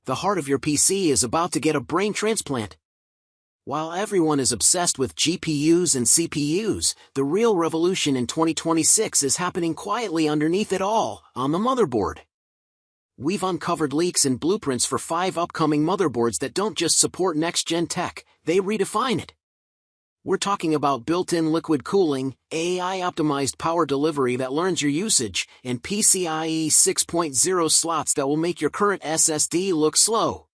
The heart of your PC is about to get a brain transplant. While everyone is obsessed with GPUs and CPUs, the real revolution in 2026 is happening quietly underneath it all, on the motherboard. We've uncovered leaks and blueprints for 5 upcoming motherboards that don't just support next-gen tech, they redefine it. We're talking about built-in liquid cooling, AI-optimized power delivery that learns your usage, and PCIe 6.0 slots that will make your current SSD look slow.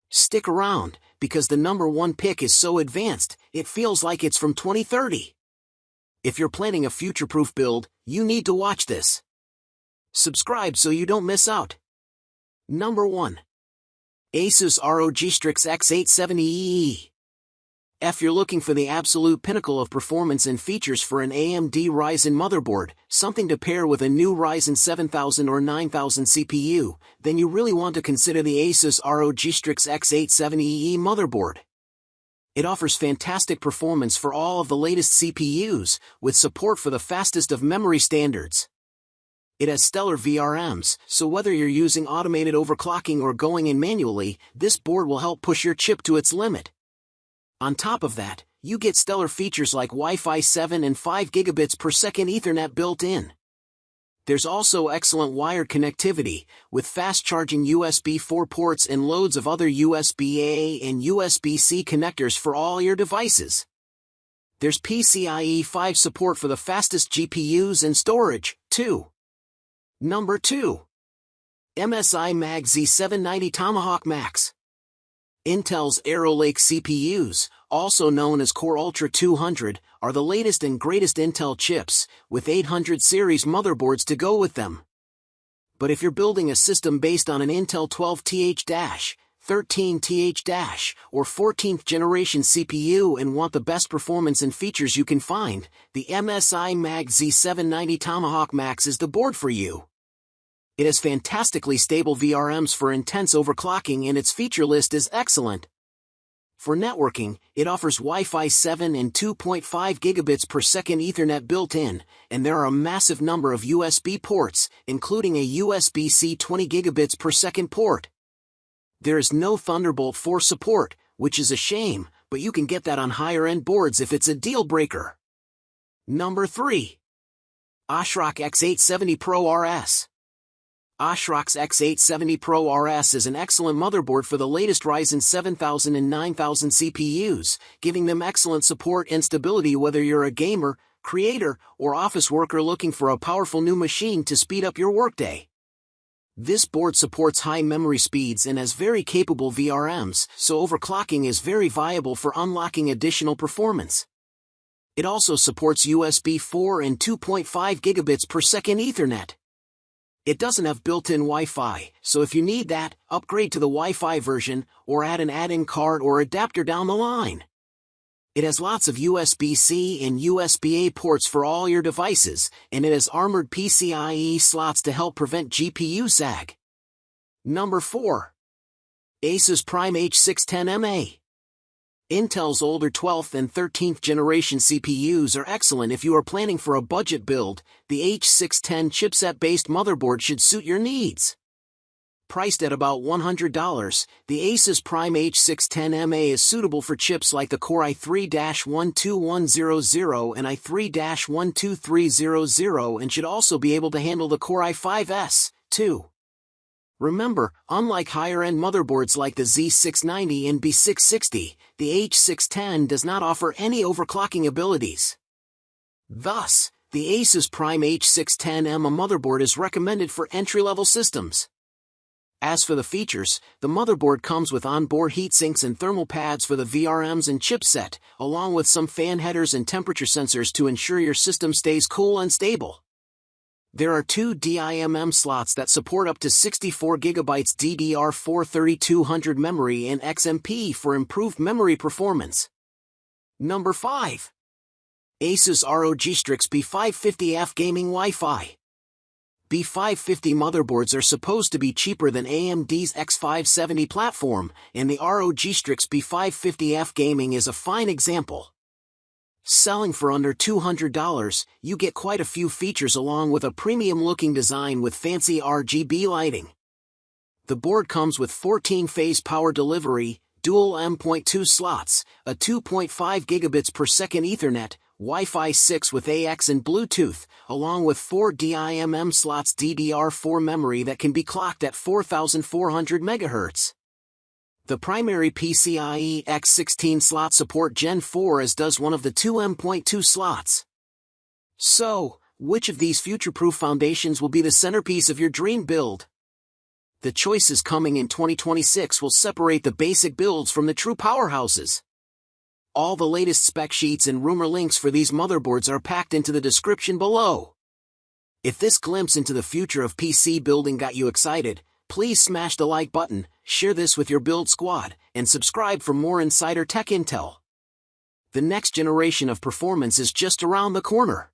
Stick around, because the number one pick is so advanced, it feels like it's from 2030. If you're planning a future-proof build, you need to watch this. Subscribe so you don't miss out. Number 1. ASUS ROG Strix X870EE. If you're looking for the absolute pinnacle of performance and features for an AMD Ryzen motherboard, something to pair with a new Ryzen 7000 or 9000 CPU, then you really want to consider the ASUS ROG Strix X870EE motherboard. It offers fantastic performance for all of the latest CPUs, with support for the fastest of memory standards. It has stellar VRMs, so whether you're using automated overclocking or going in manually, this board will help push your chip to its limit. On top of that, you get stellar features like Wi-Fi 7 and 5 gigabits per second Ethernet built in. There's also excellent wired connectivity, with fast-charging USB 4 ports and loads of other USB-A and USB-C connectors for all your devices. There's PCIe 5 support for the fastest GPUs and storage, too. Number 2. MSI Mag Z790 Tomahawk Max. Intel's Arrow Lake CPUs, also known as Core Ultra 200, are the latest and greatest Intel chips, with 800 series motherboards to go with them. But if you're building a system based on an Intel 12th, 13th, or 14th generation CPU and want the best performance and features you can find, the MSI Mag Z790 Tomahawk Max is the board for you. It has fantastically stable VRMs for intense overclocking and its feature list is excellent. For networking, it offers Wi-Fi 7 and 2.5 gigabits per second Ethernet built in, and there are a massive number of USB ports, including a USB-C 20 gigabits per second port. There is no Thunderbolt 4 support, which is a shame, but you can get that on higher-end boards if it's a deal breaker. Number 3. ASRock X870 Pro RS. ASRock's X870 Pro RS is an excellent motherboard for the latest Ryzen 7000 and 9000 CPUs, giving them excellent support and stability whether you're a gamer, creator, or office worker looking for a powerful new machine to speed up your workday. This board supports high memory speeds and has very capable VRMs, so overclocking is very viable for unlocking additional performance. It also supports USB 4 and 2.5 gigabits per second Ethernet. It doesn't have built-in Wi-Fi, so if you need that, upgrade to the Wi-Fi version, or add an add-in card or adapter down the line. It has lots of USB-C and USB-A ports for all your devices, and it has armored PCIe slots to help prevent GPU sag. Number 4. ASUS Prime H610MA. Intel's older 12th and 13th generation CPUs are excellent if you are planning for a budget build. The H610 chipset-based motherboard should suit your needs. Priced at about $100, the ASUS Prime H610MA is suitable for chips like the Core i3-12100 and i3-12300 and should also be able to handle the Core i5S, too. Remember, unlike higher-end motherboards like the Z690 and B660, the H610 does not offer any overclocking abilities. Thus, the ASUS Prime H610MA motherboard is recommended for entry-level systems. As for the features, the motherboard comes with onboard heatsinks and thermal pads for the VRMs and chipset, along with some fan headers and temperature sensors to ensure your system stays cool and stable. There are 2 DIMM slots that support up to 64 GB DDR4 3200 memory and XMP for improved memory performance. Number 5. ASUS ROG Strix B550F Gaming Wi-Fi. B550 motherboards are supposed to be cheaper than AMD's X570 platform, and the ROG Strix B550F Gaming is a fine example. Selling for under $200, you get quite a few features along with a premium-looking design with fancy RGB lighting. The board comes with 14-phase power delivery, dual M.2 slots, a 2.5 gigabits per second Ethernet, Wi-Fi 6 with AX and Bluetooth, along with 4 DIMM slots DDR4 memory that can be clocked at 4,400 MHz. The primary PCIe X16 slot support Gen 4 as does one of the two M.2 slots. So, which of these future-proof foundations will be the centerpiece of your dream build? The choices coming in 2026 will separate the basic builds from the true powerhouses. All the latest spec sheets and rumor links for these motherboards are packed into the description below. If this glimpse into the future of PC building got you excited, please smash the like button, share this with your build squad, and subscribe for more insider tech intel. The next generation of performance is just around the corner.